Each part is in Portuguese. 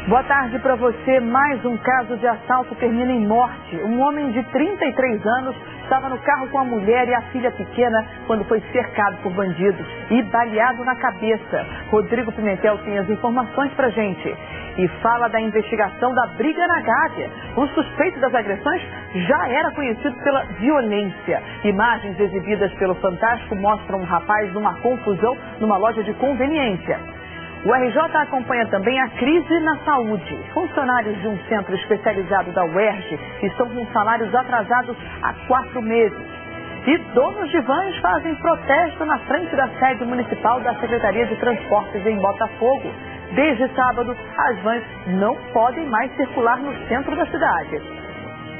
Boa tarde para você. Mais um caso de assalto termina em morte. Um homem de 33 anos estava no carro com a mulher e a filha pequena quando foi cercado por bandidos e baleado na cabeça. Rodrigo Pimentel tem as informações pra gente. E fala da investigação da briga na Gávea. O suspeito das agressões já era conhecido pela violência. Imagens exibidas pelo Fantástico mostram um rapaz numa confusão numa loja de conveniência. O RJ acompanha também a crise na saúde. Funcionários de um centro especializado da UERJ estão com salários atrasados há 4 meses. E donos de vans fazem protesto na frente da sede municipal da Secretaria de Transportes em Botafogo. Desde sábado, as vans não podem mais circular no centro da cidade.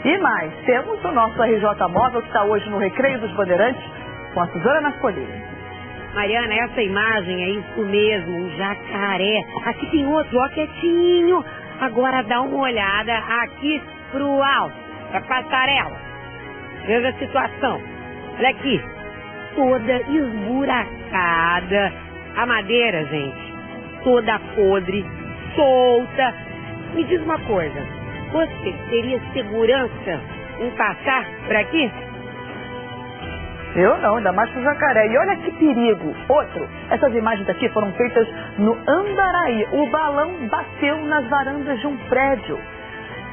E mais, temos o nosso RJ Móvel que está hoje no Recreio dos Bandeirantes com a Suzana Naspolini. Mariana, essa imagem é isso mesmo, um jacaré. Aqui tem outro, ó, quietinho. Agora dá uma olhada aqui pro alto, pra passarela. Veja a situação. Olha aqui, toda esburacada. A madeira, gente, toda podre, solta. Me diz uma coisa, você teria segurança em passar por aqui? Eu não, ainda mais com o jacaré. E olha que perigo. Outro, essas imagens aqui foram feitas no Andaraí. O balão bateu nas varandas de um prédio.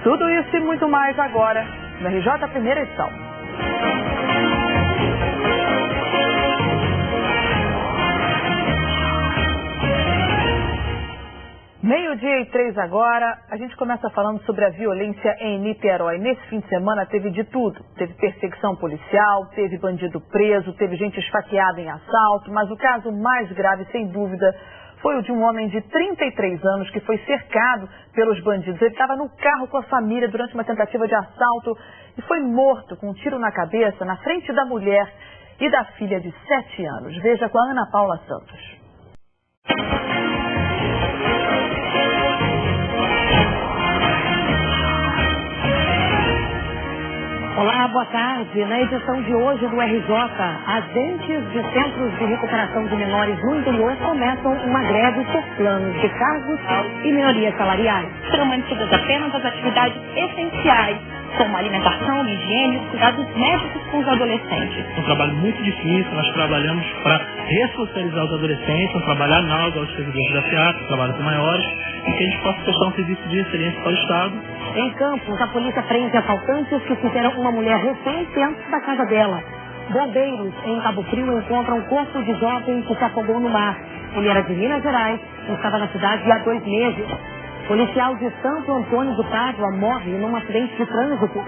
Tudo isso e muito mais agora no RJ Primeira Edição. Meio-dia e 3 agora, a gente começa falando sobre a violência em Niterói. Nesse fim de semana teve de tudo. Teve perseguição policial, teve bandido preso, teve gente esfaqueada em assalto, mas o caso mais grave, sem dúvida, foi o de um homem de 33 anos que foi cercado pelos bandidos. Ele estava no carro com a família durante uma tentativa de assalto e foi morto com um tiro na cabeça na frente da mulher e da filha de 7 anos. Veja com a Ana Paula Santos. Olá, boa tarde. Na edição de hoje do RJ, agentes de centros de recuperação de menores no interior começam uma greve por planos de cargos e melhorias salariais. Serão mantidas apenas as atividades essenciais, como alimentação, higiene e cuidados médicos com os adolescentes. É um trabalho muito difícil, nós trabalhamos para ressocializar os adolescentes, trabalhar análogo aos servidores da FEAC, trabalho com maiores, e que a gente possa prestar um serviço de excelência para o Estado. Em Campos, a polícia prende assaltantes que fizeram uma mulher refém dentro da casa dela. Bombeiros em Cabo Frio encontram um corpo de jovem que se afogou no mar. Ele era de Minas Gerais e estava na cidade há 2 meses. Policial de Santo Antônio do Pádua morre num acidente de trânsito.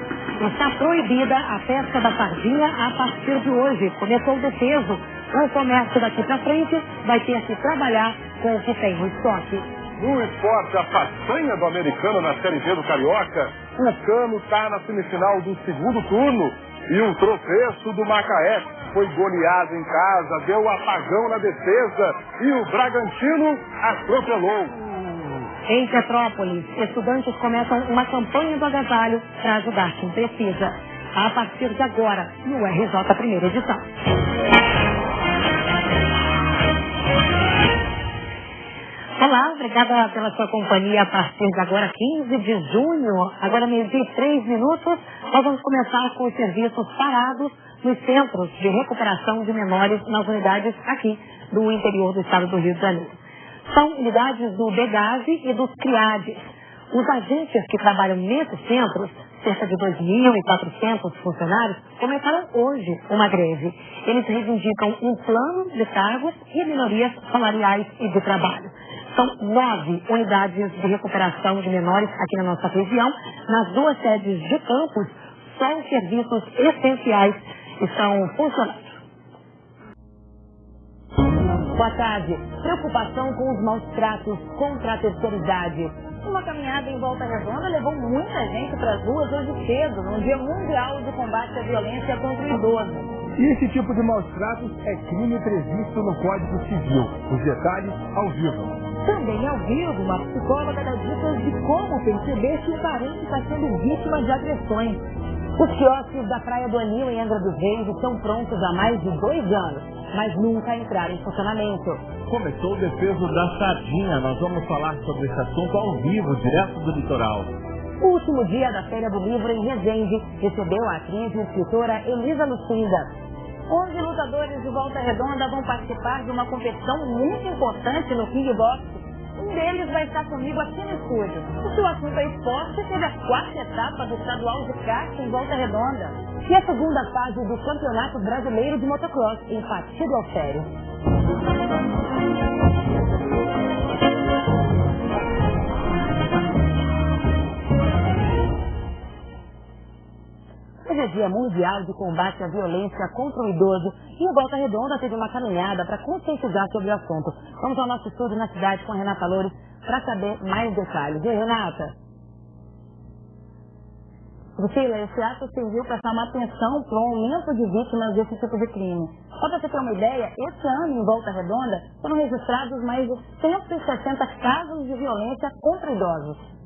Está proibida a pesca da sardinha a partir de hoje. Começou o defeso. O comércio daqui para frente vai ter que trabalhar com o que tem no estoque. No esporte, a façanha do americano na Série B do Carioca, o Cano está na semifinal do segundo turno e o tropeço do Macaé foi goleado em casa, deu apagão na defesa e o Bragantino atropelou. Em Petrópolis, estudantes começam uma campanha do agasalho para ajudar quem precisa. A partir de agora, no RJ Primeira Edição. Olá, obrigada pela sua companhia. A partir de agora, 15 de junho, agora meio-dia e 3 minutos, nós vamos começar com os serviços parados nos centros de recuperação de menores nas unidades aqui do interior do estado do Rio de Janeiro. São unidades do DEGASE e dos CRIADES. Os agentes que trabalham nesses centros, cerca de 2.400 funcionários, começaram hoje uma greve. Eles reivindicam um plano de cargos e melhorias salariais e de trabalho. São 9 unidades de recuperação de menores aqui na nossa região. Nas 2 sedes de Campos, só os serviços essenciais estão funcionando. Boa tarde. Preocupação com os maus tratos contra a terceira idade. Uma caminhada em Volta Redonda levou muita gente para as ruas hoje cedo, no Dia Mundial de Combate à Violência contra o Idoso. E esse tipo de maus tratos é crime previsto no Código Civil. Os detalhes ao vivo. Também ao vivo, uma psicóloga dá dicas de como perceber se o parente está sendo vítima de agressões. Os quiosques da Praia do Anil, em Angra dos Reis, estão prontos há mais de 2 anos. mas nunca entraram em funcionamento. Começou o defeso da sardinha. Nós vamos falar sobre esse assunto ao vivo, direto do litoral. O último dia da Feira do Livro em Resende recebeu a atriz e escritora Elisa Lucinda. 11 lutadores de Volta Redonda vão participar de uma competição muito importante no kickbox. Um deles vai estar comigo aqui no estúdio. O seu assunto é esporte, teve a 4ª etapa do estadual de kart em Volta Redonda e a 2ª fase do Campeonato Brasileiro de Motocross em Partido Alfério. Hoje é Dia Mundial de Combate à Violência contra o Idoso e o Volta Redonda teve uma caminhada para conscientizar sobre o assunto. Vamos ao nosso estúdio na cidade com a Renata Loures para saber mais detalhes. E aí, Renata? Priscila, esse ato serviu para chamar atenção para o aumento de vítimas desse tipo de crime. Só para você ter uma ideia, esse ano em Volta Redonda foram registrados mais de 160 casos de violência contra idosos.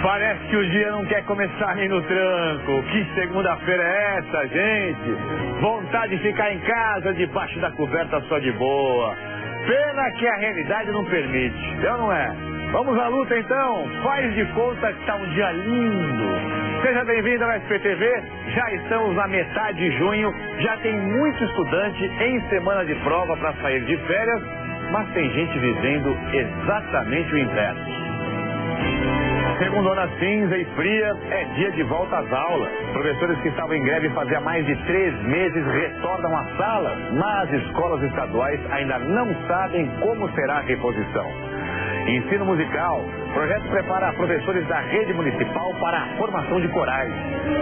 Parece que o dia não quer começar nem no tranco. Que segunda-feira é essa, gente? Vontade de ficar em casa, debaixo da coberta só de boa. Pena que a realidade não permite, é ou não é? Vamos à luta então? Faz de conta que tá um dia lindo. Seja bem-vindo ao SPTV. Já estamos na metade de junho. Já tem muito estudante em semana de prova para sair de férias. Mas tem gente vivendo exatamente o inverno. Segundona cinza e fria, é dia de volta às aulas. Professores que estavam em greve fazia mais de 3 meses retornam às salas, mas escolas estaduais ainda não sabem como será a reposição. Ensino musical, projeto prepara professores da rede municipal para a formação de corais.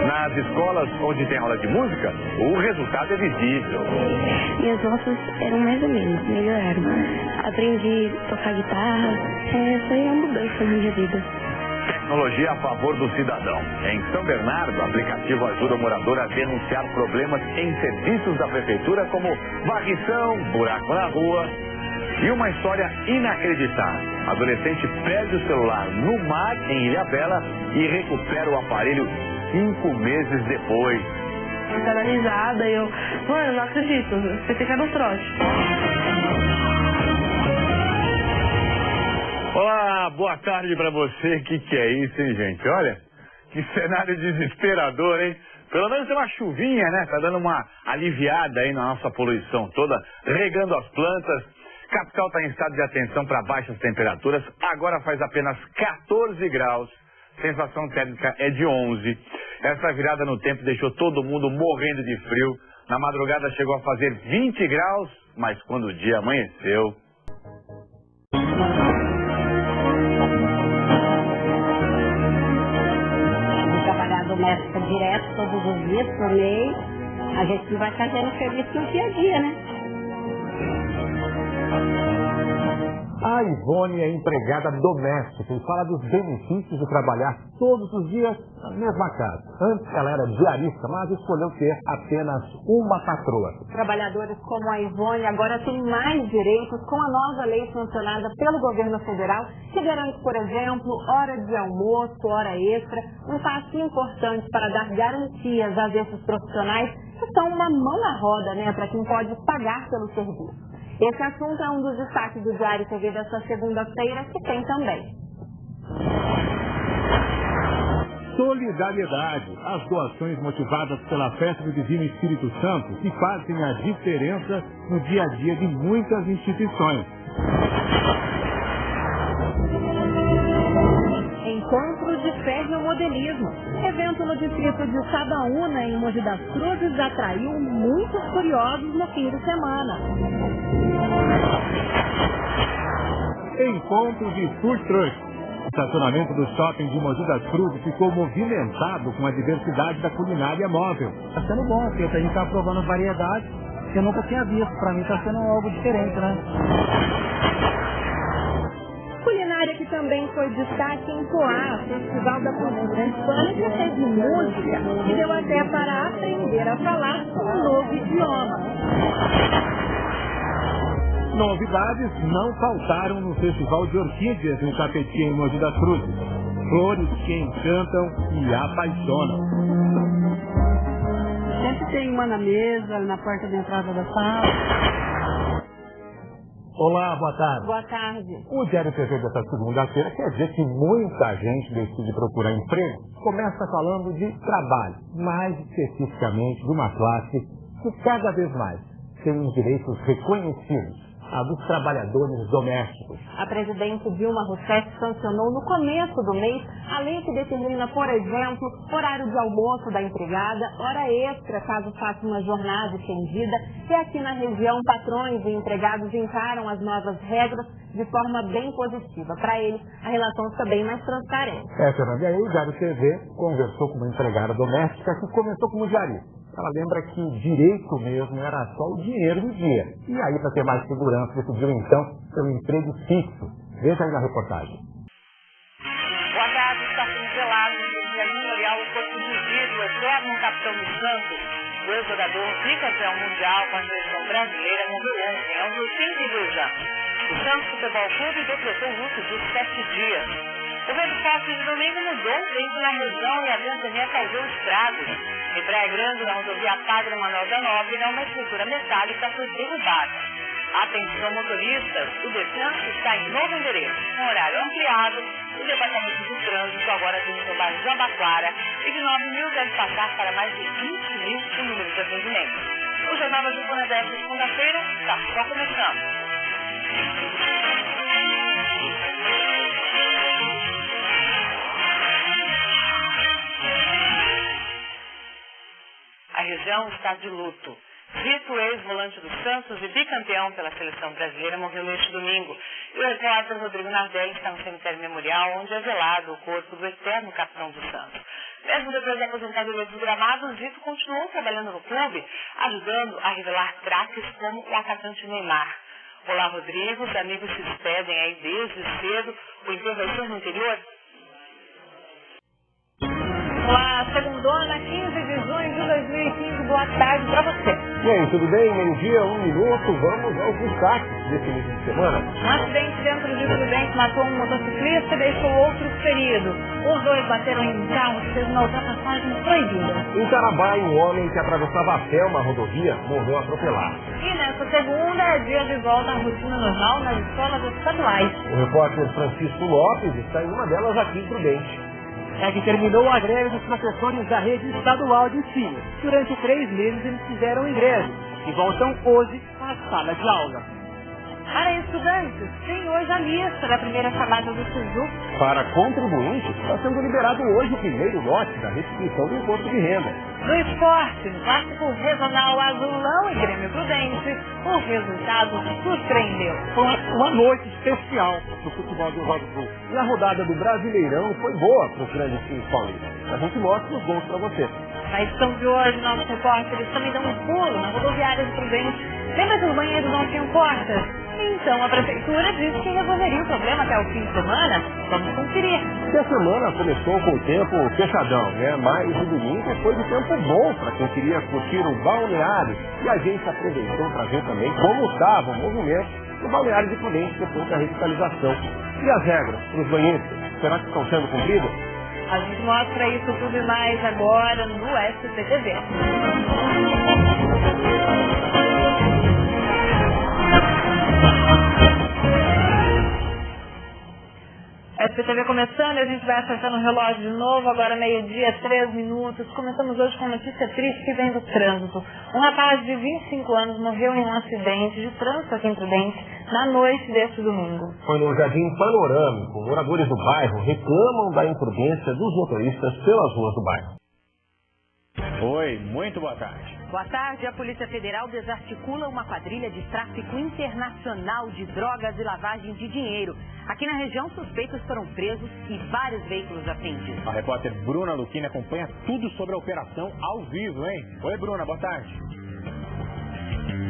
Nas escolas onde tem aula de música, o resultado é visível. Minhas notas eram mais ou menos, melhoraram. Aprendi a tocar guitarra, foi uma mudança na minha vida. Tecnologia a favor do cidadão. Em São Bernardo, o aplicativo ajuda o morador a denunciar problemas em serviços da prefeitura, como varrição, buraco na rua. E uma história inacreditável. Adolescente perde o celular no mar, em Ilhabela, e recupera o aparelho 5 meses depois. Eu tava risada e mano, não acredito, você fica no trote. Olá, boa tarde pra você. Que é isso, hein, gente? Olha, que cenário desesperador, hein? Pelo menos tem uma chuvinha, né? Tá dando uma aliviada aí na nossa poluição toda, regando as plantas. Capital está em estado de atenção para baixas temperaturas. Agora faz apenas 14 graus. Sensação térmica é de 11. Essa virada no tempo deixou todo mundo morrendo de frio. Na madrugada chegou a fazer 20 graus, mas quando o dia amanheceu... Doméstica direto, todos os dias, por mês, a gente vai fazendo serviço no dia a dia, né? A Ivone é empregada doméstica e fala dos benefícios de trabalhar todos os dias na mesma casa. Antes ela era diarista, mas escolheu ter apenas uma patroa. Trabalhadores como a Ivone agora têm mais direitos com a nova lei sancionada pelo governo federal, que garante, por exemplo, hora de almoço, hora extra, um passo importante para dar garantias a esses profissionais que são uma mão na roda, né, para quem pode pagar pelo serviço. Esse assunto é um dos destaques do Diário TV desta segunda-feira, que tem também. Solidariedade. As doações motivadas pela festa do Divino Espírito Santo que fazem a diferença no dia a dia de muitas instituições. Encontro de Ferromodelismo. Evento no distrito de Sabaúna, em Mogi das Cruzes, atraiu muitos curiosos no fim de semana. Encontro de Food Truck. O estacionamento do shopping de Mogi das Cruzes ficou movimentado com a diversidade da culinária móvel. Está sendo bom, porque a gente está provando variedade que eu nunca tinha visto. Para mim está sendo algo diferente, né? Culinária que também foi destaque em Poá, Festival da Cultura Hispânica, teve música e deu até para aprender a falar um novo idioma. Novidades não faltaram no Festival de Orquídeas em Capetinha, em Mogi das Cruzes. Flores que encantam e apaixonam. Tem uma na mesa, na porta da entrada da sala. Olá, boa tarde. Boa tarde. O Diário TV dessa segunda-feira quer dizer que muita gente decide procurar emprego, começa falando de trabalho, mais especificamente de uma classe que cada vez mais tem os direitos reconhecidos, a dos trabalhadores domésticos. A presidente Dilma Rousseff sancionou no começo do mês a lei que determina, por exemplo, horário de almoço da empregada, hora extra caso faça uma jornada estendida, e aqui na região patrões e empregados encaram as novas regras de forma bem positiva. Para eles, a relação fica bem mais transparente. Fernanda, e aí o Diário TV conversou com uma empregada doméstica que começou como diarista. Ela lembra que direito mesmo era só o dinheiro do dia. E aí, para ter mais segurança, decidiu então pelo emprego fixo. Veja aí na reportagem. Boa tarde, está pincelado no memorial o corpo de vida, o eterno capitão dos Santos, o ex-jogador bicampeão mundial com a seleção brasileira, morreu ontem, aos 82 anos. O Santos Futebol Clube decretou luto de 7 dias. O vento forte de domingo mudou o tempo na região e a ventania causou estragos. Em Praia Grande, na rodovia Padre Manuel da Nóbrega, uma estrutura metálica foi derrubada. Atenção motoristas, o descanso está em novo endereço, com horário ampliado. O Departamento de Trânsito agora tem no bairro de Jabaquara e de 9.000 deve passar para mais de 20.000 o número de atendimentos. O Jornal da Tucana desta segunda-feira está só começando. A região está de luto. Zito, ex-volante do Santos e bicampeão pela seleção brasileira, morreu neste domingo. E o repórter Rodrigo Nardelli está no cemitério memorial, onde é velado o corpo do eterno capitão do Santos. Mesmo depois da aposentadoria dos gramados, Zito continuou trabalhando no clube, ajudando a revelar craques como o atacante Neymar. Olá, Rodrigo. Os amigos se despedem aí desde cedo. O enterro vai ser no interior? Olá, segundona, 15 de junho de 2015, boa tarde para você. E aí, tudo bem? Meio-dia, 1 minuto, vamos aos destaques desse início de semana. Um acidente dentro de Prudente matou um motociclista e deixou outros feridos. Os dois bateram em um carro que fez uma ultrapassagem proibida. Em Carabai, um homem que atravessava a pé uma rodovia morreu atropelado. E nessa segunda é dia de volta à rotina normal nas escolas estaduais. O repórter Francisco Lopes está em uma delas aqui em Prudente. É que terminou a greve dos professores da rede estadual de ensino. Durante 3 meses eles fizeram em greve e voltam hoje à sala de aula. Para estudantes, tem hoje a lista da primeira chamada do SISU. Para contribuintes, está sendo liberado hoje o primeiro lote da restituição do imposto de renda. No esporte, no clássico regional Azulão e Grêmio Prudente, o resultado surpreendeu. Foi uma noite especial do futebol do Rio Grande do Sul. E a rodada do Brasileirão foi boa para os grandes times paulistas. A gente mostra os gols para você. Na edição de hoje, nossos repórteres também dão um pulo na rodoviária de Prudente. Lembra que os banheiros não tinham portas? Então a prefeitura disse que resolveria o problema até o fim de semana. Vamos conferir. E a semana começou com o tempo fechadão, né? Mas o domingo foi de tempo bom para quem queria curtir o balneário. E a gente aproveitou para ver também como estava o movimento no balneário de Prudente depois da revitalização. E as regras para os banheiros, será que estão sendo cumpridas? A gente mostra isso tudo e mais agora no SPTV. SPTV começando, a gente vai acertando o relógio de novo, agora meio-dia, 3 minutos. Começamos hoje com uma notícia triste que vem do trânsito. Um rapaz de 25 anos morreu em um acidente de trânsito aqui em Prudente na noite deste domingo. Foi no Jardim Panorâmico. Moradores do bairro reclamam da imprudência dos motoristas pelas ruas do bairro. Oi, muito boa tarde. Boa tarde. A Polícia Federal desarticula uma quadrilha de tráfico internacional de drogas e lavagem de dinheiro. Aqui na região, suspeitos foram presos e vários veículos apreendidos. A repórter Bruna Luquini acompanha tudo sobre a operação ao vivo, hein? Oi, Bruna, boa tarde.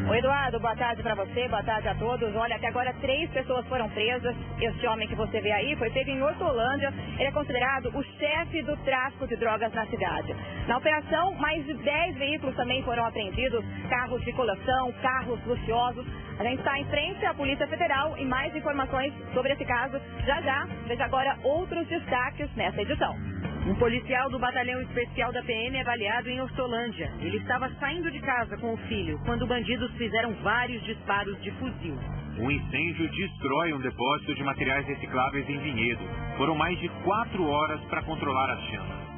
Oi, Eduardo, boa tarde para você, boa tarde a todos. Olha, até agora 3 pessoas foram presas. Este homem que você vê aí foi pego em Hortolândia. Ele é considerado o chefe do tráfico de drogas na cidade. Na operação, mais de 10 veículos também foram apreendidos, carros de coleção, carros luxuosos. A gente está em frente à Polícia Federal e mais informações sobre esse caso já já. Veja agora outros destaques nessa edição. Um policial do Batalhão Especial da PM é baleado em Hortolândia. Ele estava saindo de casa com o filho quando bandidos fizeram vários disparos de fuzil. Um incêndio destrói um depósito de materiais recicláveis em Vinhedo. Foram mais de 4 horas para controlar as chamas.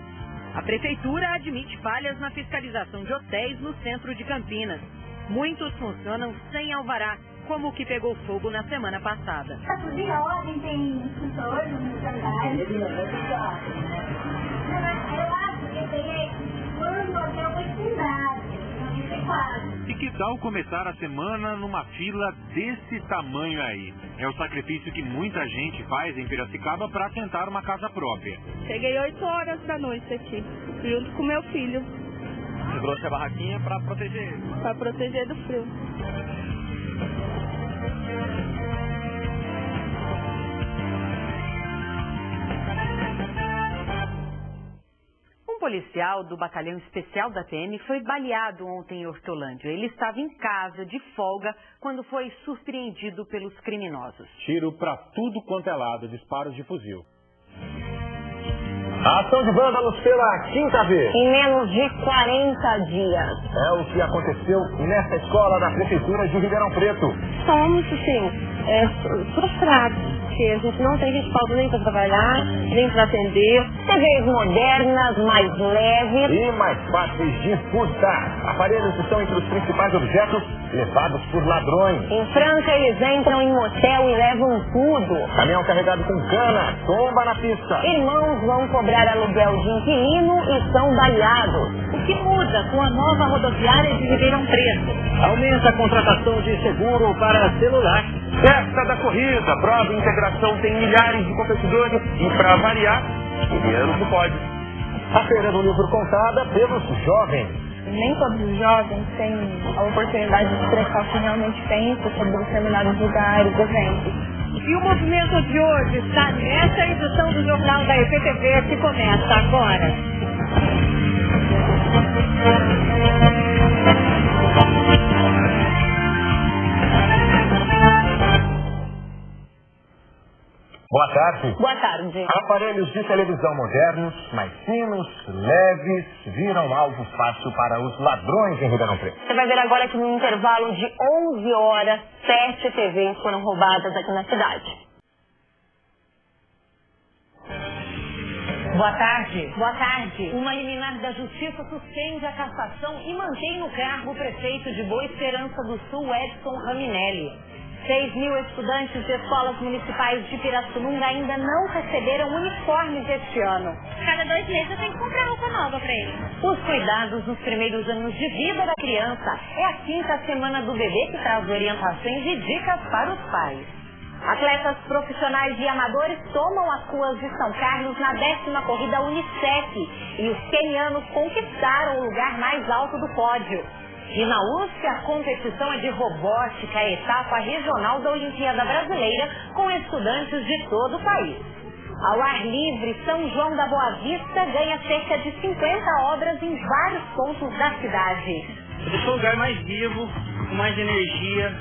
A prefeitura admite falhas na fiscalização de hotéis no centro de Campinas. Muitos funcionam sem alvará, como o que pegou fogo na semana passada. Tá tudo em ordem, tem funcionários nos andares. Eu acho que peguei quando o hotel foi fundado. E que tal começar a semana numa fila desse tamanho aí? É o sacrifício que muita gente faz em Piracicaba para tentar uma casa própria. Cheguei 8 horas da noite aqui, junto com meu filho. Você trouxe a barraquinha para proteger ele? Para proteger do frio. Um policial do Batalhão Especial da PM foi baleado ontem em Hortolândia. Ele estava em casa de folga quando foi surpreendido pelos criminosos. Tiro para tudo quanto é lado, disparos de fuzil. A ação de vândalos pela quinta vez. Em menos de 40 dias. É o que aconteceu nessa escola da Prefeitura de Ribeirão Preto. Estamos, assim, frustrados. Porque a gente não tem respaldo nem para trabalhar, nem para atender. TVs modernas, mais leves. E mais fáceis de furtar. Aparelhos estão entre os principais objetos levados por ladrões. Em Franca, eles entram em motel e levam tudo. Caminhão carregado com cana, tomba na pista. Irmãos vão cobrar aluguel de inquilino e são baleados. O que muda com a nova rodoviária de Ribeirão Preto? Aumenta a contratação de seguro para celular. Festa da corrida, prova e integração tem milhares de competidores e, para variar, o ano que pode. A feira do livro contada pelos jovens. Nem todos os jovens têm a oportunidade de expressar o que realmente pensam sobre determinados lugares, eventos. E o movimento de hoje está nessa edição do Jornal da EPTV que começa agora. Boa tarde. Boa tarde. Aparelhos de televisão modernos, mais finos, leves, viram alvo fácil para os ladrões em Ribeirão Preto. Você vai ver agora que no intervalo de 11 horas, 7 TVs foram roubadas aqui na cidade. Boa tarde. Boa tarde. Uma liminar da Justiça suspende a cassação e mantém no cargo o prefeito de Boa Esperança do Sul, Edson Raminelli. 6.000 estudantes de escolas municipais de Pirassununga ainda não receberam uniformes este ano. Cada 2 meses eu tenho que comprar roupa nova para eles. Os cuidados nos primeiros anos de vida da criança é a 5ª semana do bebê que traz orientações e dicas para os pais. Atletas profissionais e amadores tomam as ruas de São Carlos na 10ª corrida Unicef e os quenianos conquistaram o lugar mais alto do pódio. E na USP, a competição é de robótica, a etapa regional da Olimpíada Brasileira, com estudantes de todo o país. Ao ar livre, São João da Boa Vista ganha cerca de 50 obras em vários pontos da cidade. Deixa um lugar mais vivo, com mais energia,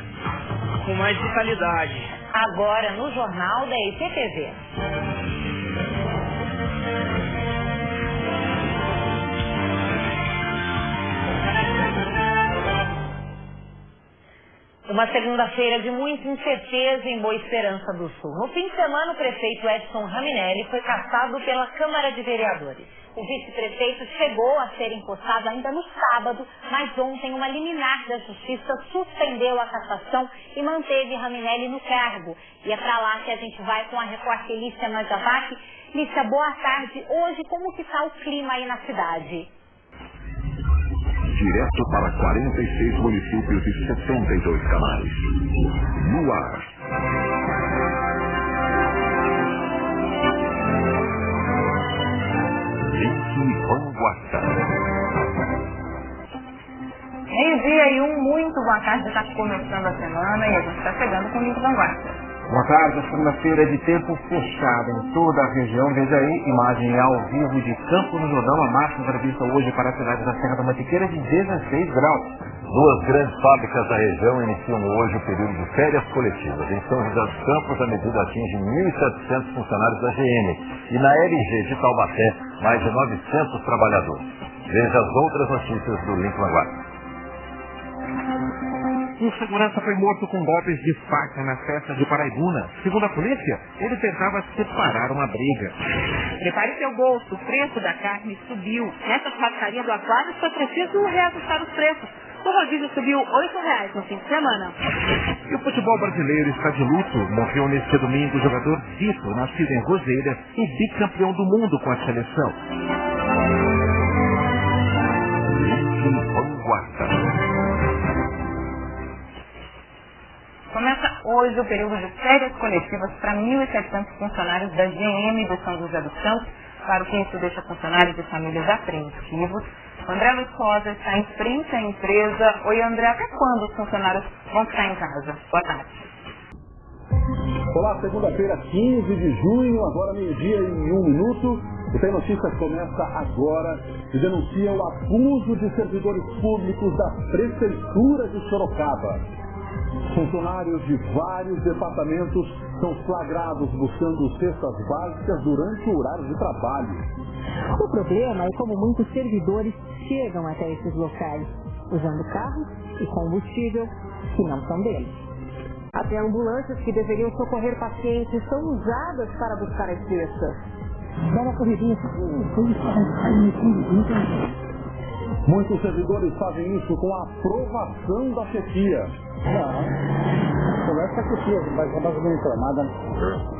com mais vitalidade. Agora no Jornal da EPTV. Uma segunda-feira de muita incerteza em Boa Esperança do Sul. No fim de semana, o prefeito Edson Raminelli foi cassado pela Câmara de Vereadores. O vice-prefeito chegou a ser empossado ainda no sábado, mas ontem uma liminar da Justiça suspendeu a cassação e manteve Raminelli no cargo. E é para lá que a gente vai com a repórter Lícia Majavac. Lícia, boa tarde. Hoje, como que está o clima aí na cidade? Direto para 46 municípios e 72 canais. No ar. Link Vanguarda. Meio-dia e 1, muito boa tarde. Já está começando a semana e a gente está chegando com o Link Vanguarda. Boa tarde, a segunda-feira é de tempo fechado em toda a região. Veja aí, imagem ao vivo de Campos do Jordão. A máxima prevista hoje para a cidade da Serra da Mantiqueira de 16 graus. Duas grandes fábricas da região iniciam hoje o período de férias coletivas. Em São José dos Campos, a medida atinge 1.700 funcionários da GM. E na LG de Taubaté, mais de 900 trabalhadores. Veja as outras notícias do Link Vanguarda. Um segurança foi morto com golpes de faca na festa de Paraibuna. Segundo a polícia, ele tentava separar uma briga. Prepare seu bolso, o preço da carne subiu. Nessa churrascaria do Aquário foi preciso reajustar os preços. O rodízio subiu R$8 no fim de semana. E o futebol brasileiro está de luto. Morreu neste domingo o jogador Zito, nascido em Roseira e bicampeão do mundo com a seleção. Link Vanguarda. Começa hoje o período de férias coletivas para 1.700 funcionários da GM do São José dos Campos. Claro que isso deixa funcionários e famílias apreensivos. André Luiz Rosa está em frente à empresa. Oi, André, até quando os funcionários vão ficar em casa? Boa tarde. Olá, segunda-feira, 15 de junho, agora meio-dia e 1 minuto. O Tem Notícias começa agora e denuncia o abuso de servidores públicos da Prefeitura de Sorocaba. Funcionários de vários departamentos são flagrados buscando cestas básicas durante o horário de trabalho. O problema é como muitos servidores chegam até esses locais, usando carros e combustível que não são deles. Até ambulâncias que deveriam socorrer pacientes são usadas para buscar as cestas. Dá uma corridinha. Muitos servidores fazem isso com a aprovação da chefia. Não, conversa com o tio, vai acabar bem informada.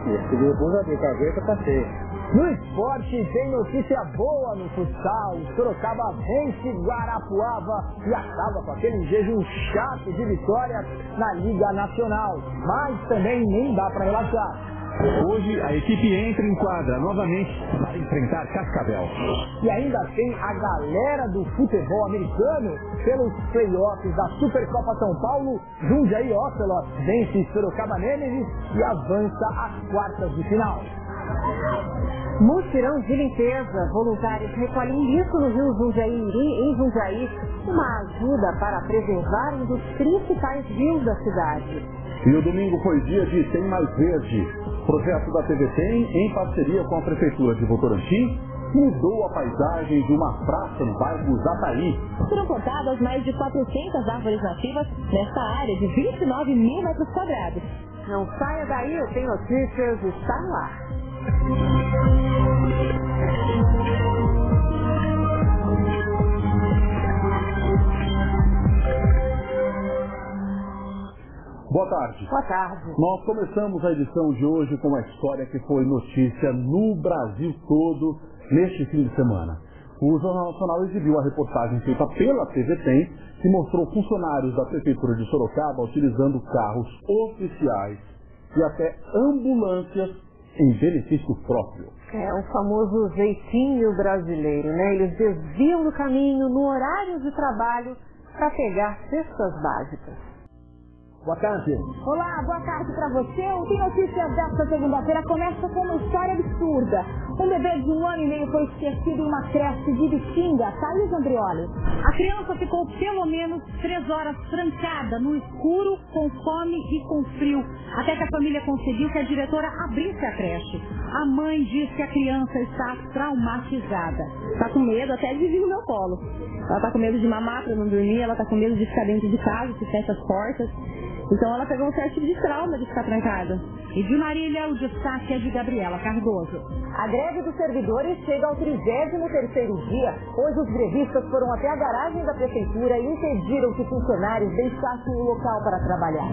E depois a brincadeira tá cheia. No esporte tem notícia boa no futsal. O Sorocaba vence Guarapuava e acaba com aquele jejum chato de vitórias na Liga Nacional. Mas também nem dá para relaxar. Hoje a equipe entra em quadra novamente para enfrentar Cascavel. E ainda tem a galera do futebol americano pelos playoffs da Supercopa São Paulo. Jundiaí Ocelot vence Sorocaba Nemesis e avança às quartas de final. Mutirão de limpeza. Voluntários recolhem lixo no rio Jundiaí em Jundiaí. Uma ajuda para preservar um dos principais rios da cidade. E o domingo foi dia de Tem Mais Verde. Projeto da TV Tem, em parceria com a Prefeitura de Votorantim, mudou a paisagem de uma praça no bairro Zataí. Foram cortadas mais de 400 árvores nativas nesta área de 29 mil metros quadrados. Não saia daí, eu tenho notícias, está no ar. Boa tarde. Boa tarde. Nós começamos a edição de hoje com uma história que foi notícia no Brasil todo neste fim de semana. O Jornal Nacional exibiu a reportagem feita pela TV Tem, que mostrou funcionários da Prefeitura de Sorocaba utilizando carros oficiais e até ambulâncias em benefício próprio. É o famoso jeitinho brasileiro, né? Eles desviam do caminho no horário de trabalho para pegar cestas básicas. Boa tarde. Olá, boa tarde para você. O Que Notícias desta segunda-feira começa com uma história absurda. Um bebê de 1 ano e meio foi esquecido em uma creche de Bitinga. Thaís Andrioli. A criança ficou pelo menos 3 horas trancada no escuro, com fome e com frio, até que a família conseguiu que a diretora abrisse a creche. A mãe diz que a criança está traumatizada. Está com medo até de vir no meu colo. Ela está com medo de mamar para não dormir, ela está com medo de ficar dentro de casa, que fecha as portas. Então ela pegou um certo tipo de trauma de ficar trancada. E de Marília, o destaque é de Gabriela Cardoso. A greve dos servidores chega ao 33º dia. Hoje os grevistas foram até a garagem da prefeitura e impediram que funcionários deixassem o local para trabalhar.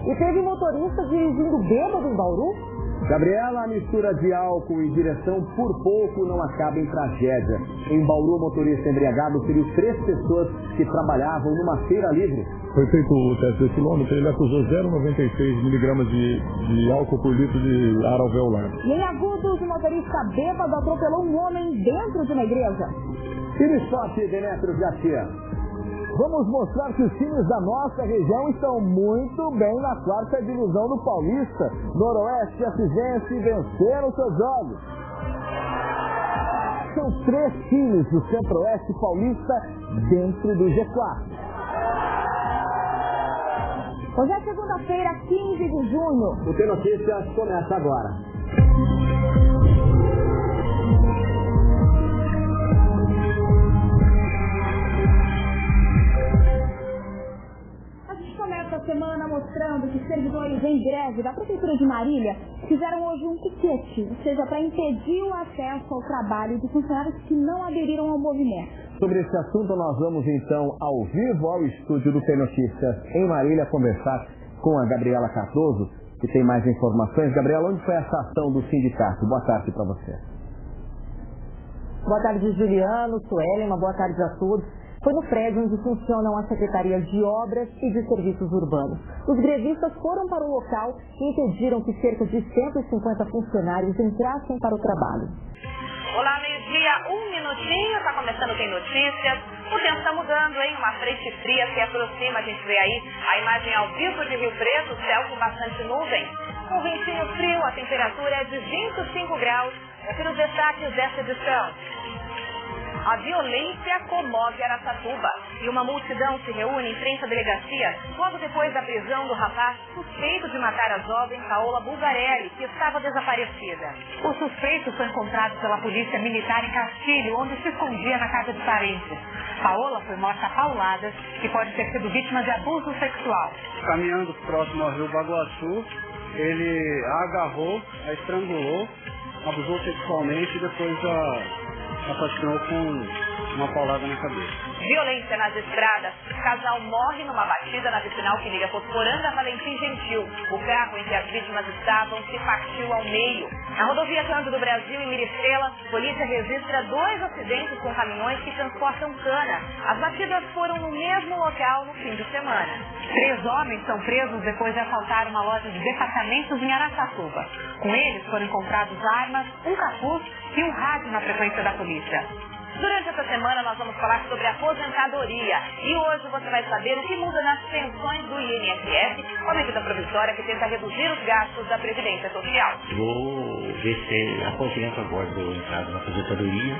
E teve motorista dirigindo bêbado em Bauru? Gabriela, a mistura de álcool e direção por pouco não acaba em tragédia. Em Bauru, o motorista embriagado feriu 3 pessoas que trabalhavam numa feira livre. Foi feito o teste de quilômetro, ele acusou 0,96 miligramas de álcool por litro de ar alveolar. E em Agudos, o motorista bêbado atropelou um homem dentro de uma igreja. E no esporte, Demetrio Garcia. Vamos mostrar que os times da nossa região estão muito bem na 4ª divisão do Paulista. Noroeste e Acisense venceram seus jogos. São 3 times do Centro-Oeste Paulista dentro do G4. Hoje é segunda-feira, 15 de junho. O Tem Notícias começa agora. A gente começa a semana mostrando que servidores em greve da Prefeitura de Marília fizeram hoje um piquete, ou seja, para impedir o acesso ao trabalho de funcionários que não aderiram ao movimento. Sobre esse assunto, nós vamos então ao vivo ao estúdio do Tem Notícias em Marília conversar com a Gabriela Cardoso, que tem mais informações. Gabriela, onde foi essa ação do sindicato? Boa tarde para você. Boa tarde, Juliano, Suelen, uma boa tarde a todos. Foi no prédio onde funcionam as secretarias de Obras e de Serviços Urbanos. Os grevistas foram para o local e impediram que cerca de 150 funcionários entrassem para o trabalho. Olá, meio-dia, 1 minutinho, tá começando o Tem Notícias. O tempo tá mudando, hein? Uma frente fria se aproxima, a gente vê aí a imagem ao vivo de Rio Preto, céu com bastante nuvem. Um ventinho frio, a temperatura é de 25 graus. Confira os destaques desta edição. A violência comove Araçatuba e uma multidão se reúne em frente à delegacia logo depois da prisão do rapaz suspeito de matar a jovem Paola Bulgarelli, que estava desaparecida. O suspeito foi encontrado pela polícia militar em Castilho, onde se escondia na casa de parentes. Paola foi morta a pauladas e pode ter sido vítima de abuso sexual. Caminhando próximo ao Rio Baguaçu, ele a agarrou, a estrangulou, abusou sexualmente e depois assassinou com uma paulada na cabeça. Violência nas estradas. O casal morre numa batida na vicinal que liga Poscoranga a Valentim Gentil. O carro em que as vítimas estavam se partiu ao meio. Na rodovia Cândido Brasil, em Miricela, a polícia registra 2 acidentes com caminhões que transportam cana. As batidas foram no mesmo local no fim de semana. 3 homens são presos depois de assaltar uma loja de departamentos em Araçatuba. Com eles foram encontrados armas, um capuz e um rádio na frequência da polícia. Durante essa semana nós vamos falar sobre aposentadoria e hoje você vai saber o que muda nas pensões do INSS, uma medida provisória que tenta reduzir os gastos da Previdência Social. Vou ver se aposento agora, vou entrar na aposentadoria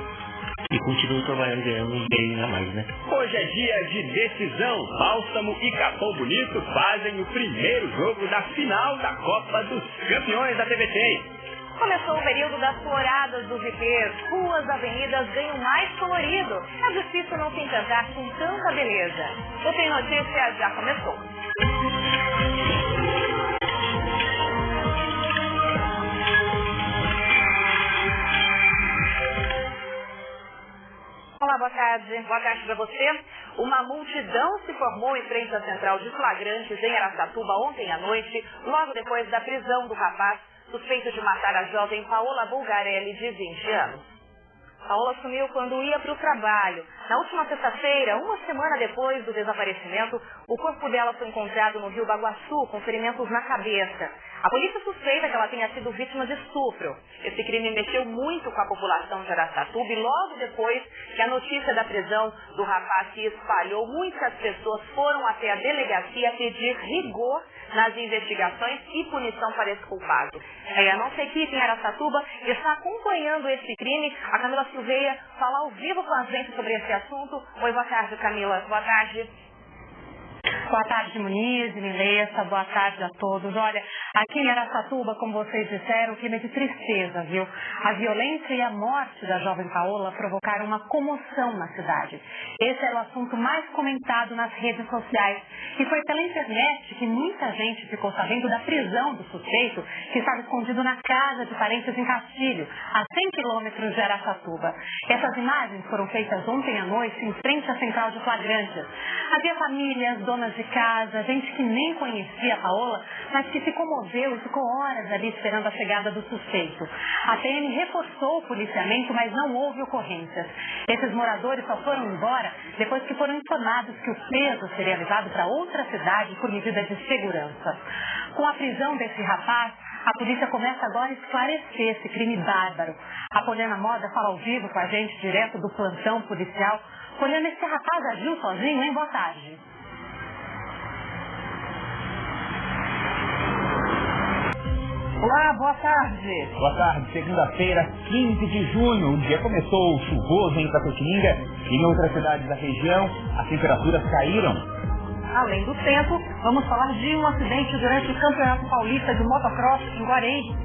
e continuo trabalhando, ganhando um bem a mais, né? Hoje é dia de decisão. Bálsamo e Capão Bonito fazem o primeiro jogo da final da Copa dos Campeões da TVT. Começou o período das floradas dos ipês. Ruas, avenidas ganham mais colorido. É difícil não se encantar com tanta beleza. O Tem Notícia já começou. Olá, boa tarde. Boa tarde para você. Uma multidão se formou em frente à central de flagrantes em Araçatuba ontem à noite, logo depois da prisão do rapaz suspeito de matar a jovem Paola Bulgarelli, de 20 anos. Paola sumiu quando ia para o trabalho. Na última sexta-feira, uma semana depois do desaparecimento, o corpo dela foi encontrado no Rio Baguaçu, com ferimentos na cabeça. A polícia suspeita que ela tenha sido vítima de estupro. Esse crime mexeu muito com a população de Araçatuba e logo depois que a notícia da prisão do rapaz se espalhou, muitas pessoas foram até a delegacia pedir rigor nas investigações e punição para esse culpado. A nossa equipe em Araçatuba está acompanhando esse crime. A Camila Silveira fala ao vivo com a gente sobre esse assunto. Oi, boa tarde, Camila. Boa tarde. Boa tarde, Muniz e Milessa. Boa tarde a todos. Olha, aqui em Araçatuba, como vocês disseram, o clima é de tristeza, viu? A violência e a morte da jovem Paola provocaram uma comoção na cidade. Esse era o assunto mais comentado nas redes sociais. E foi pela internet que muita gente ficou sabendo da prisão do suspeito que estava escondido na casa de parentes em Castilho, a 100 quilômetros de Araçatuba. Essas imagens foram feitas ontem à noite em frente à central de flagrantes. Havia famílias, donas de casa, gente que nem conhecia a Paola, mas que se comoveu e ficou horas ali esperando a chegada do suspeito. A PM reforçou o policiamento, mas não houve ocorrências. Esses moradores só foram embora depois que foram informados que o preso seria levado para outra cidade por medida de segurança. Com a prisão desse rapaz, a polícia começa agora a esclarecer esse crime bárbaro. A Poliana Moda fala ao vivo com a gente, direto do plantão policial. Colhendo esse rapaz agiu sozinho, hein? Boa tarde. Olá, boa tarde. Boa tarde, segunda-feira, 15 de junho. O dia começou chuvoso em Itapetininga e em outras cidades da região as temperaturas caíram. Além do tempo, vamos falar de um acidente durante o Campeonato Paulista de Motocross em Guarém.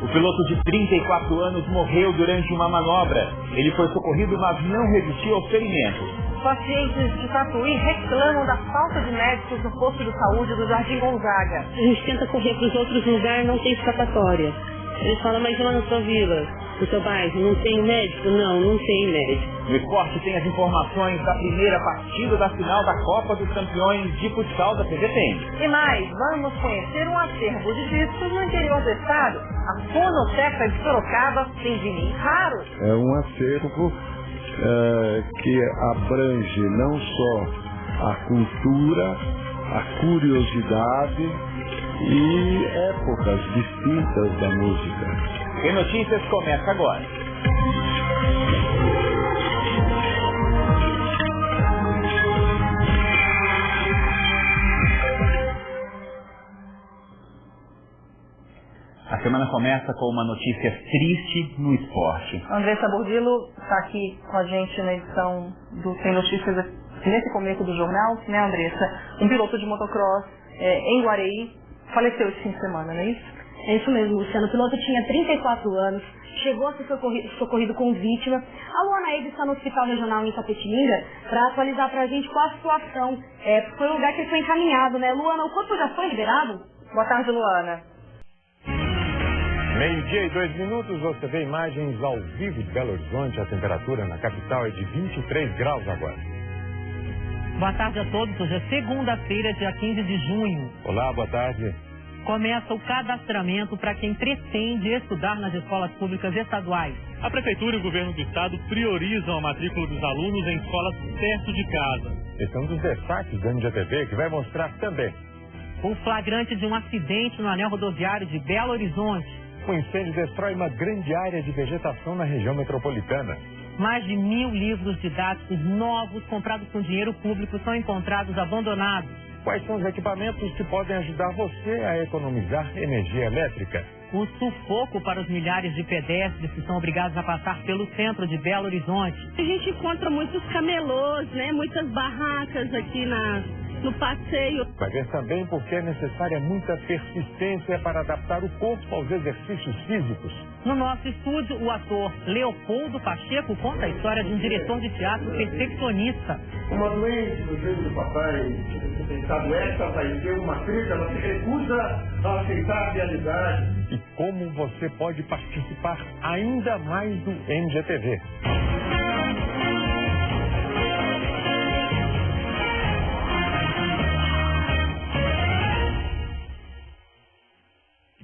O piloto de 34 anos morreu durante uma manobra. Ele foi socorrido, mas não resistiu aos ferimentos. Pacientes de Tatuí reclamam da falta de médicos no posto de saúde do Jardim Gonzaga. A gente tenta correr para os outros lugares, não tem escapatória. Eles falam, mas lá na sua vila, no seu bairro, não tem médico? Não tem médico. No esporte tem as informações da primeira partida da final da Copa dos Campeões de Futsal da TVT. E mais, vamos conhecer um acervo de discos no interior do estado. A Fonoteca de Sorocaba tem vinis raros. É um acervo que abrange não só a cultura, a curiosidade e épocas distintas da música. E Notícias começa agora. A semana começa com uma notícia triste no esporte. Andressa Bordilo está aqui com a gente na edição do Tem Notícias nesse começo do jornal, né, Andressa? Um piloto de motocross em Guarei faleceu esse fim de semana, não é isso? É isso mesmo, Luciano. O piloto tinha 34 anos, chegou a ser socorrido com vítima. A Luana Eibe está no Hospital Regional em Itapetininga para atualizar para a gente qual a situação. Foi o lugar que ele foi encaminhado, né? Luana, o corpo já foi liberado? Boa tarde, Luana. 12:02, você vê imagens ao vivo de Belo Horizonte. A temperatura na capital é de 23 graus agora. Boa tarde a todos. Hoje é segunda-feira, dia 15 de junho. Olá, boa tarde. Começa o cadastramento para quem pretende estudar nas escolas públicas estaduais. A Prefeitura e o Governo do Estado priorizam a matrícula dos alunos em escolas perto de casa. Esse é um dos destaques da MGTV que vai mostrar também o flagrante de um acidente no anel rodoviário de Belo Horizonte. O incêndio destrói uma grande área de vegetação na região metropolitana. Mais de 1.000 livros didáticos novos comprados com dinheiro público são encontrados abandonados. Quais são os equipamentos que podem ajudar você a economizar energia elétrica? O sufoco para os milhares de pedestres que são obrigados a passar pelo centro de Belo Horizonte. A gente encontra muitos camelôs, né? Muitas barracas aqui no passeio. Vai ver também porque é necessária muita persistência para adaptar o corpo aos exercícios físicos. No nosso estúdio, o ator Leopoldo Pacheco conta a história de um diretor de teatro perfeccionista. Uma doente do jeito do papai, pensado essa vai ter uma crise, ela se recusa a aceitar a realidade. E como você pode participar ainda mais do MGTV.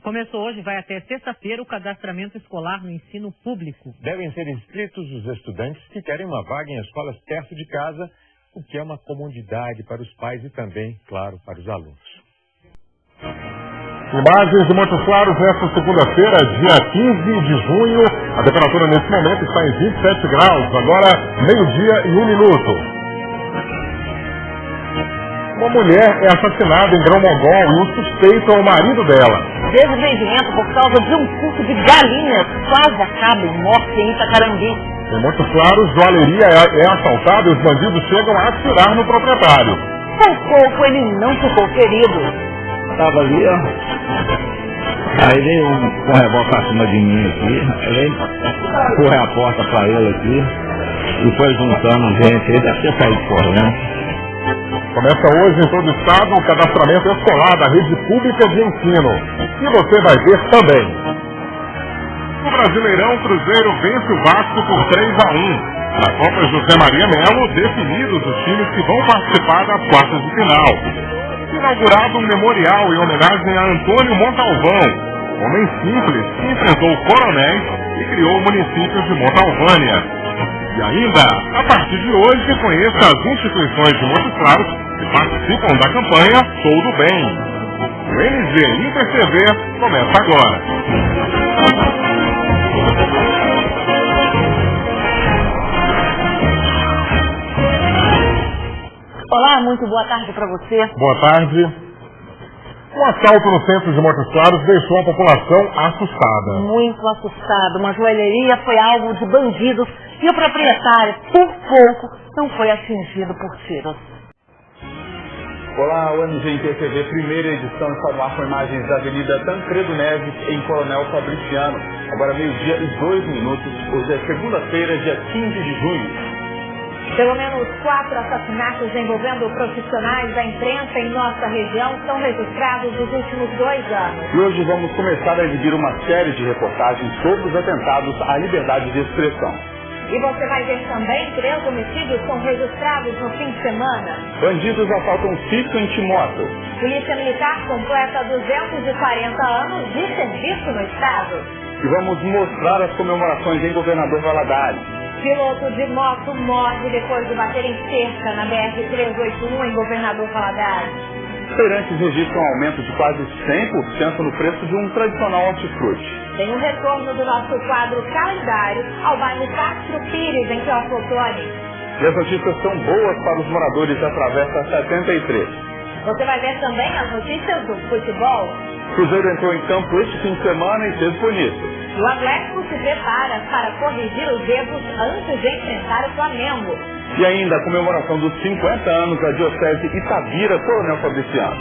Começou hoje, vai até sexta-feira, o cadastramento escolar no ensino público. Devem ser inscritos os estudantes que querem uma vaga em escolas perto de casa, o que é uma comodidade para os pais e também, claro, para os alunos. Imagens de Montes Claros nesta segunda-feira, dia 15 de junho. A temperatura nesse momento está em 27 graus, agora meio-dia e 1 minuto. Uma mulher é assassinada em Grão-Mongol e o suspeito é o marido dela. Desentendimento por causa de um culto de galinhas quase acaba em morte em Itacarambi. Em Montes Claros, joalheria é assaltada e os bandidos chegam a atirar no proprietário. Por pouco ele não ficou ferido. Estava ali, ó. Aí veio um rebote acima de mim aqui. Aí empurrei a porta pra ele aqui. E foi juntando gente. Ele deve ter saído correndo. Começa hoje em todo o estado o cadastramento escolar da rede pública de ensino. E você vai ver também. No Brasileirão, o Cruzeiro vence o Vasco por 3-1. Na Copa José Maria Melo, definidos os times que vão participar das quartas de final. Inaugurado um memorial em homenagem a Antônio Montalvão, homem simples que enfrentou coronéis e criou o município de Montalvânia. E ainda, a partir de hoje, conheça as instituições de Montes Claros que participam da campanha Sou do Bem. O NG InterTV começa agora. muito boa tarde para você. Boa tarde. Um assalto no centro de Montes Claros deixou a população assustada. Muito assustada. Uma joalheria foi alvo de bandidos e o proprietário, por pouco, não foi atingido por tiros. Olá, o NGT TV, primeira edição está no ar com imagens da Avenida Tancredo Neves, em Coronel Fabriciano. Agora 12:02. Hoje é segunda-feira, dia 15 de junho. Pelo menos 4 assassinatos envolvendo profissionais da imprensa em nossa região são registrados nos últimos 2 anos. E hoje vamos começar a exibir uma série de reportagens sobre os atentados à liberdade de expressão. E você vai ver também 3 homicídios são registrados no fim de semana. Bandidos assaltam sítio em Timóteo. Polícia Militar completa 240 anos de serviço no estado. E vamos mostrar as comemorações em Governador Valadares. Piloto de moto morre depois de bater em cerca na BR-381 em Governador Valadares. Feirantes registram um aumento de quase 100% no preço de um tradicional hortifruti. Tem um retorno do nosso quadro calendário ao bairro Castro Pires, em Teoflotone. E as notícias são boas para os moradores da Travessa 73. Você vai ver também as notícias do futebol. Cruzeiro entrou em campo este fim de semana e fez bonito. O Atlético se prepara para corrigir os erros antes de enfrentar o Flamengo. E ainda a comemoração dos 50 anos da Diocese Itabira, Coronel Fabriciano.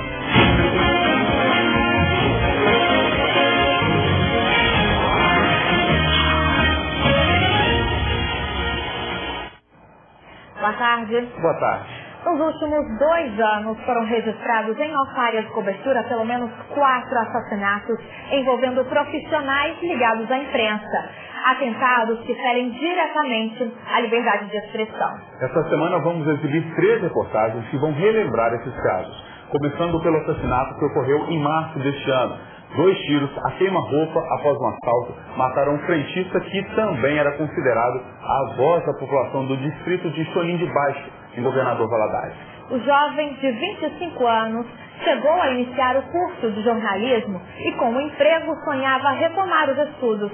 Boa tarde. Boa tarde. Nos últimos 2 anos foram registrados em nossa área de cobertura pelo menos 4 assassinatos envolvendo profissionais ligados à imprensa. Atentados que ferem diretamente a liberdade de expressão. Esta semana vamos exibir 3 reportagens que vão relembrar esses casos. Começando pelo assassinato que ocorreu em março deste ano. 2 tiros a queima-roupa após um assalto mataram um frentista que também era considerado a voz da população do distrito de Cholim de Baixo, em Governador Valadares. O jovem de 25 anos chegou a iniciar o curso de jornalismo e com o emprego sonhava retomar os estudos.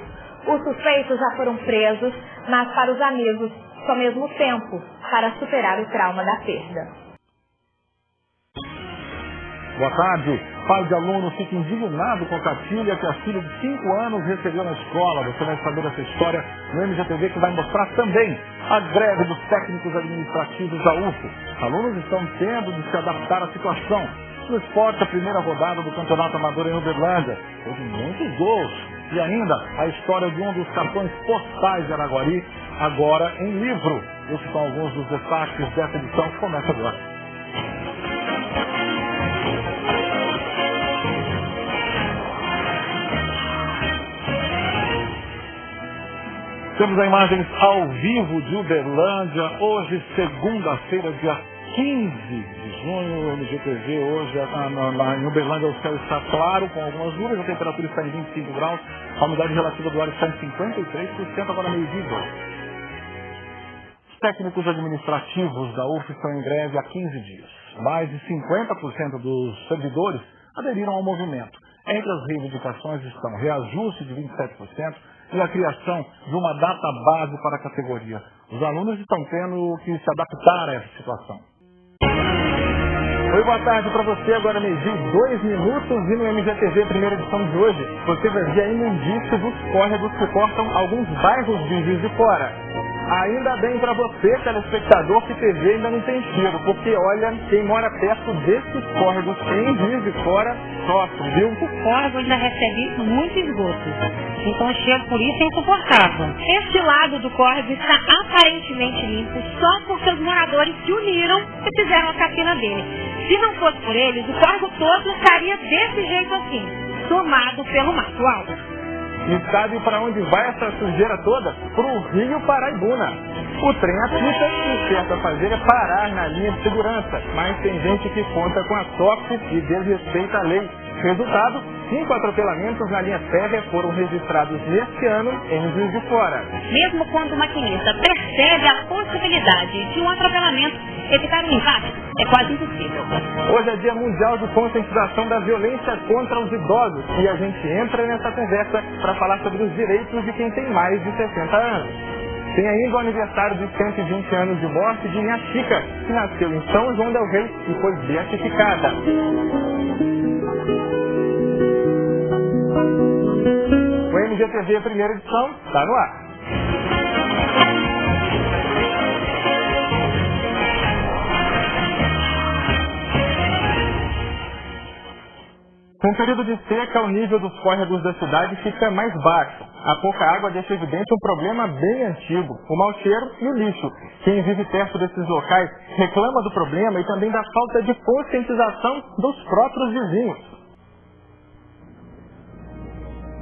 Os suspeitos já foram presos, mas para os amigos, só mesmo tempo para superar o trauma da perda. Boa tarde. Pai de aluno fica indignado com a cartilha que a filha de 5 anos recebeu na escola. Você vai saber essa história no MGTV, que vai mostrar também a greve dos técnicos administrativos da UF. Alunos estão tendo de se adaptar à situação. No esporte, a primeira rodada do Campeonato Amador em Uberlândia. Houve muitos gols. E ainda a história de um dos cartões postais de Araguari, agora em livro. Esses são alguns dos destaques dessa edição que começa agora. Temos as imagens ao vivo de Uberlândia, hoje segunda-feira, dia 15 de junho, no MGTV. Hoje em Uberlândia o céu está claro, com algumas nuvens, a temperatura está em 25 graus, a umidade relativa do ar está em 53%, agora meio-dia. Os técnicos administrativos da UF estão em greve há 15 dias. Mais de 50% dos servidores aderiram ao movimento. Entre as reivindicações estão reajuste de 27%, e a criação de uma data base para a categoria. Os alunos estão tendo que se adaptar a essa situação. Oi, boa tarde para você. Agora meio-dia, 2 minutos, e no MGTV, primeira edição de hoje, você vai ver ainda indício dos córregos que cortam alguns bairros de Juiz de Fora. Ainda bem para você, telespectador, que TV ainda não tem cheiro, porque olha, quem mora perto desses córregos em Juiz de Fora sofre, viu? O córrego ainda recebe muito esgoto, então o cheiro por isso é insuportável. Este lado do córrego está aparentemente limpo só porque os moradores se uniram e fizeram a capina dele. Se não fosse por eles, o córrego todo estaria desse jeito assim, tomado pelo mato alto. E sabe para onde vai essa sujeira toda? Para o Rio Paraibuna. O trem apita e o certo a fazer é parar na linha de segurança. Mas tem gente que conta com a sorte e desrespeita a lei. Resultado, 5 atropelamentos na linha férrea foram registrados neste ano em Juiz de Fora. Mesmo quando o maquinista percebe a possibilidade de um atropelamento, evitar um impacto é quase impossível. Hoje é Dia Mundial de Conscientização da Violência contra os Idosos e a gente entra nessa conversa para falar sobre os direitos de quem tem mais de 60 anos. Tem ainda o aniversário dos 120 anos de morte de Minha Chica, que nasceu em São João del Rei e foi beatificada. O MGTV primeira edição está no ar. Com o período de seca, o nível dos córregos da cidade fica mais baixo. A pouca água deixa evidente um problema bem antigo, o mau cheiro e o lixo. Quem vive perto desses locais reclama do problema e também da falta de conscientização dos próprios vizinhos.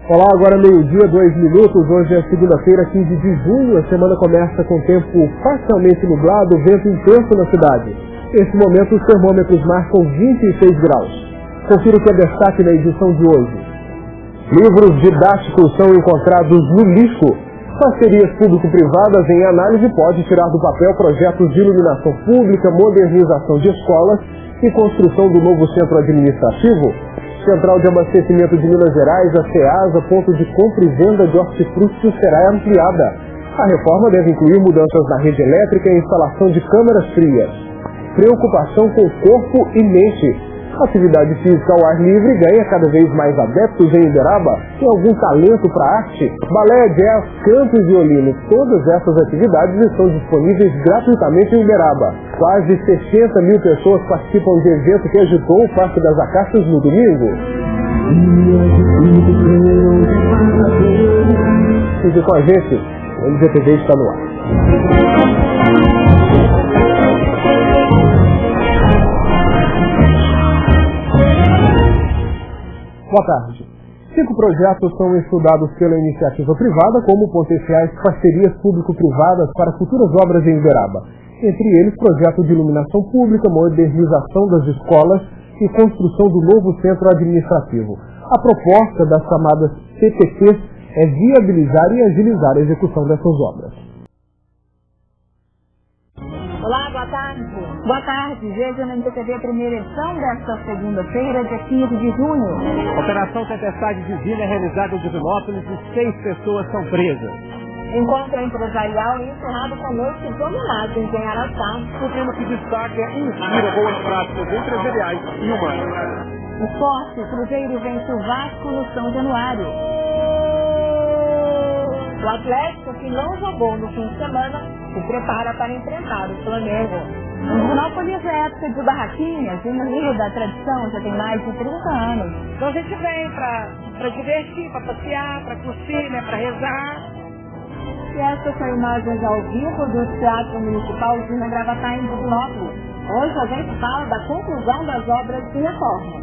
Olá, agora meio-dia, 2 minutos. Hoje é segunda-feira, 15 de junho. A semana começa com tempo parcialmente nublado, vento intenso na cidade. Nesse momento, os termômetros marcam 26 graus. Confira o que é destaque na edição de hoje. Livros didáticos são encontrados no lixo. Parcerias público-privadas em análise pode tirar do papel projetos de iluminação pública, modernização de escolas e construção do novo centro administrativo. Central de Abastecimento de Minas Gerais, a CEASA, ponto de compra e venda de hortifruti será ampliada. A reforma deve incluir mudanças na rede elétrica e instalação de câmeras frias. Preocupação com corpo e mente. Atividade física ao ar livre ganha cada vez mais adeptos em Uberaba. Tem algum talento para arte? Balé, jazz, canto e violino. Todas essas atividades estão disponíveis gratuitamente em Uberaba. Quase 60 mil pessoas participam de evento que agitou o Parque das Acácias no domingo. Fique com a gente, o MGTV está no ar. Boa tarde. 5 projetos são estudados pela iniciativa privada como potenciais parcerias público-privadas para futuras obras em Uberaba. Entre eles, projeto de iluminação pública, modernização das escolas e construção do novo centro administrativo. A proposta das chamadas PPPs é viabilizar e agilizar a execução dessas obras. Olá, boa tarde. Boa tarde. Veja na MGTV a primeira edição desta segunda-feira, dia 15 de junho. Operação Tempestade Divina é realizada em Divinópolis e 6 pessoas são presas. Encontro empresarial encerrado com noite de homenagens em Araçá. O tema que destaca é inspira boas práticas empresariais e humanas. Esporte, Cruzeiro vence o Vasco no São Januário. O Atlético, que não jogou no fim de semana, se prepara para enfrentar o Flamengo. O Divinópolis é época de barraquinhas, e no Rio da tradição já tem mais de 30 anos. Então a gente vem para divertir, para passear, para curtir, né, para rezar. E essas são imagens ao vivo do Teatro Municipal de Gravatar em Divinópolis. Hoje a gente fala da conclusão das obras de reforma.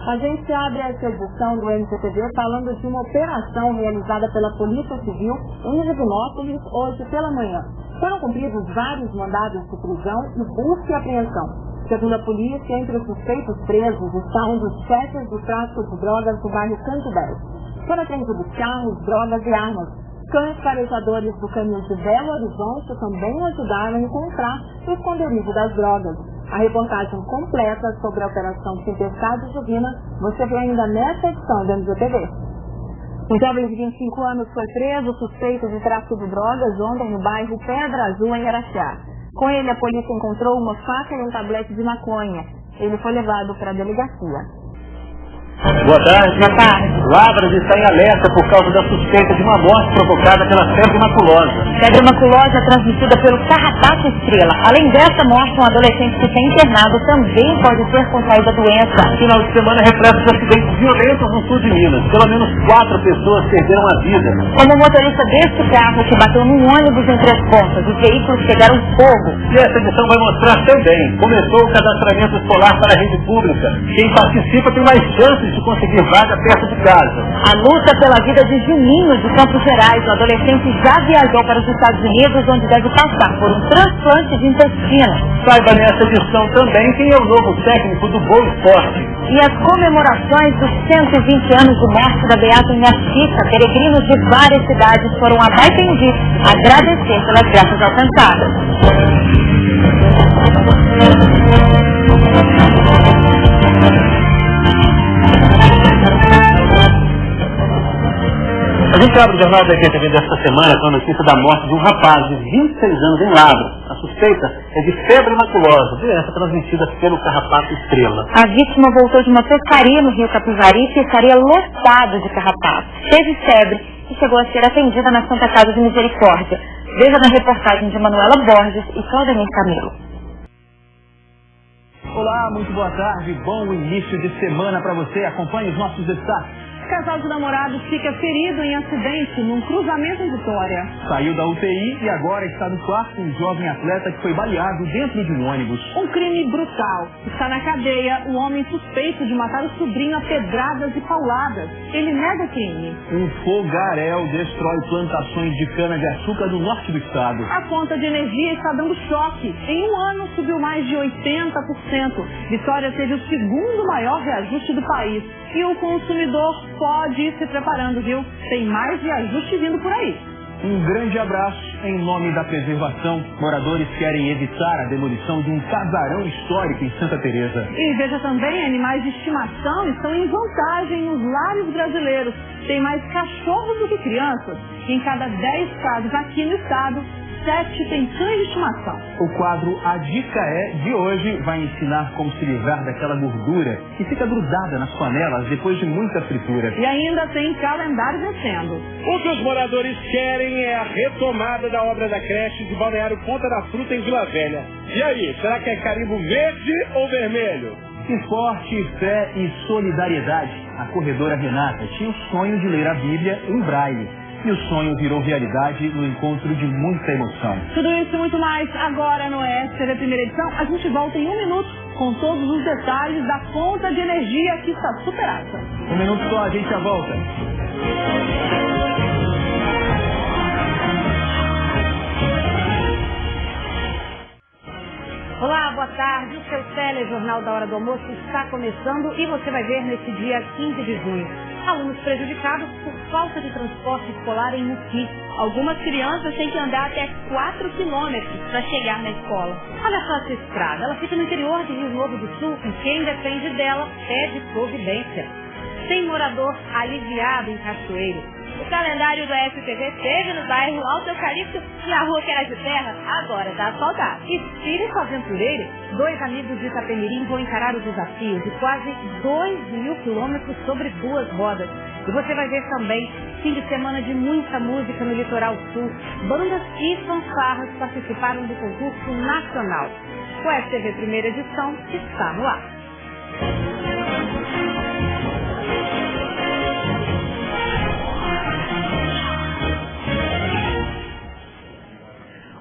A gente abre essa edição do MGTV falando de uma operação realizada pela Polícia Civil em Divinópolis hoje pela manhã. Foram cumpridos vários mandados de prisão e busca e apreensão. Segundo a polícia, entre os suspeitos presos está um dos chefes do tráfico de drogas do bairro Canto 10. Foram apreendidos carros, drogas e armas. Cães farejadores do caminho de Belo Horizonte também ajudaram a encontrar o esconderijo das drogas. A reportagem completa sobre a Operação Tempestade Divina você vê ainda nesta edição do MGTV. Um jovem de 25 anos foi preso suspeito de tráfico de drogas ontem no bairro Pedra Azul, em Araxá. Com ele, a polícia encontrou uma faca e um tablete de maconha. Ele foi levado para a delegacia. Boa tarde. Boa tarde. Lavras está em alerta por causa da suspeita de uma morte provocada pela febre maculosa. Febre maculosa transmitida pelo carrapato estrela. Além dessa morte, um adolescente que está internado também pode ter contraído a doença. Final de semana reflete os acidentes violentos no sul de Minas. Pelo menos 4 pessoas perderam a vida. Como o motorista deste carro que bateu num ônibus em Três Pontas, os veículos pegaram fogo. E essa edição vai mostrar também. Começou o cadastramento escolar para a rede pública. Quem participa tem mais chances de conseguir vaga perto de casa. A luta pela vida de Juninho, de Campos Gerais. O adolescente já viajou para os Estados Unidos, onde deve passar por um transplante de intestino. Saiba nessa edição também quem é o novo técnico do Boa Esporte. E as comemorações dos 120 anos de morte da Beata Minha Chica. Peregrinos de várias cidades foram a Baitendi agradecer pelas graças alcançadas. A gente abre o Jornal da TV desta semana com a notícia da morte de um rapaz de 26 anos em Lavras. A suspeita é de febre maculosa, doença transmitida pelo carrapato estrela. A vítima voltou de uma pescaria no Rio Capivari que estaria lotado de carrapatos. Teve febre e chegou a ser atendida na Santa Casa de Misericórdia. Veja na reportagem de Manuela Borges e Claudemir Camilo. Olá, muito boa tarde, bom início de semana para você. Acompanhe os nossos destaques. Casal de namorados fica ferido em acidente num cruzamento em Vitória. Saiu da UTI e agora está no quarto um jovem atleta que foi baleado dentro de um ônibus. Um crime brutal. Está na cadeia um homem suspeito de matar o sobrinho a pedradas e pauladas. Ele nega o crime. Um fogaréu destrói plantações de cana-de-açúcar no norte do estado. A conta de energia está dando choque. Em um ano subiu mais de 80%. Vitória teve o segundo maior reajuste do país. E o consumidor pode ir se preparando, viu? Tem mais reajuste vindo por aí. Um grande abraço. Em nome da preservação, moradores querem evitar a demolição de um casarão histórico em Santa Teresa. E veja também, animais de estimação estão em vantagem nos lares brasileiros. Tem mais cachorros do que crianças. Em cada 10 casos aqui no estado, 7 tem cães de estimação. O quadro A Dica de hoje vai ensinar como se livrar daquela gordura que fica grudada nas panelas depois de muita fritura. E ainda tem calendário descendo. O que os moradores querem é a retomada da obra da creche de Balneário Ponta da Fruta em Vila Velha. E aí, será que é carimbo verde ou vermelho? Esporte, fé e solidariedade. A corredora Renata tinha o sonho de ler a Bíblia em braille. E o sonho virou realidade no encontro de muita emoção. Tudo isso e muito mais agora no STV Primeira Edição. A gente volta em 1 minuto com todos os detalhes da conta de energia que está super alta. 1 minuto só, a gente já volta. Olá, boa tarde. O seu telejornal da Hora do Almoço está começando e você vai ver nesse dia 15 de junho. Alunos prejudicados por falta de transporte escolar em Muqui. Algumas crianças têm que andar até 4 quilômetros para chegar na escola. Olha só essa estrada, ela fica no interior de Rio Novo do Sul e quem depende dela pede providência. Tem morador aliviado em Cachoeiro. O calendário do STV teve no bairro Alto Eucalipto e na rua que era de terra, agora está asfaltado. Espírito aventureiro, 2 amigos de Itapemirim vão encarar o desafio de quase 2.000 quilômetros sobre 2 rodas. E você vai ver também fim de semana de muita música no Litoral Sul. Bandas e fanfarras participaram do concurso nacional. O STV Primeira Edição está no ar.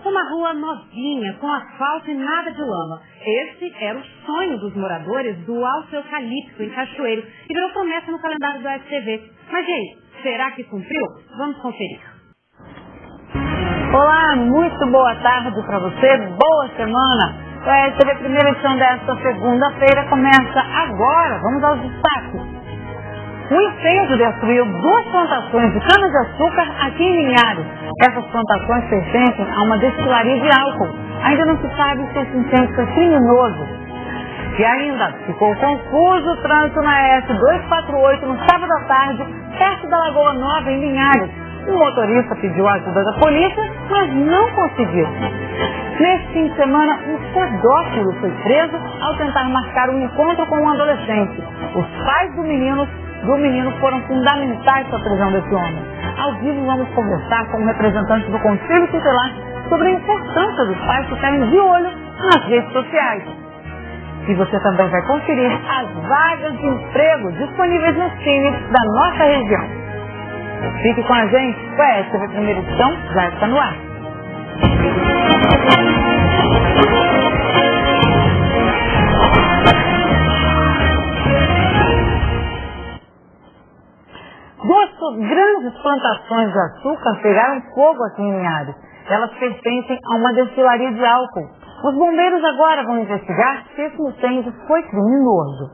Uma rua novinha, com asfalto e nada de lama. Esse era o sonho dos moradores do Alto Eucalipto, em Cachoeiro, e virou promessa no calendário do STV. Mas e aí, será que cumpriu? Vamos conferir. Olá, muito boa tarde para você, boa semana. O STV Primeira Edição desta segunda-feira começa agora. Vamos aos destaques. Um incêndio destruiu 2 plantações de cana-de-açúcar aqui em Linhares. Essas plantações pertencem a uma destilaria de álcool. Ainda não se sabe se esse incêndio foi criminoso. E ainda ficou confuso o trânsito na S248 no sábado à tarde, perto da Lagoa Nova, em Linhares. O motorista pediu a ajuda da polícia, mas não conseguiu. Neste fim de semana, um pedófilo foi preso ao tentar marcar um encontro com um adolescente. Os pais do menino foram fundamentais para a prisão desse homem. Ao vivo vamos conversar com um representante do Conselho Tutelar sobre a importância dos pais ficarem de olho nas redes sociais. E você também vai conferir as vagas de emprego disponíveis nos times da nossa região. Fique com a gente, o STV Primeira Edição já está no ar. Grandes plantações de açúcar pegaram fogo aqui em Linhares. Elas pertencem a uma destilaria de álcool. Os bombeiros agora vão investigar se esse incêndio foi criminoso.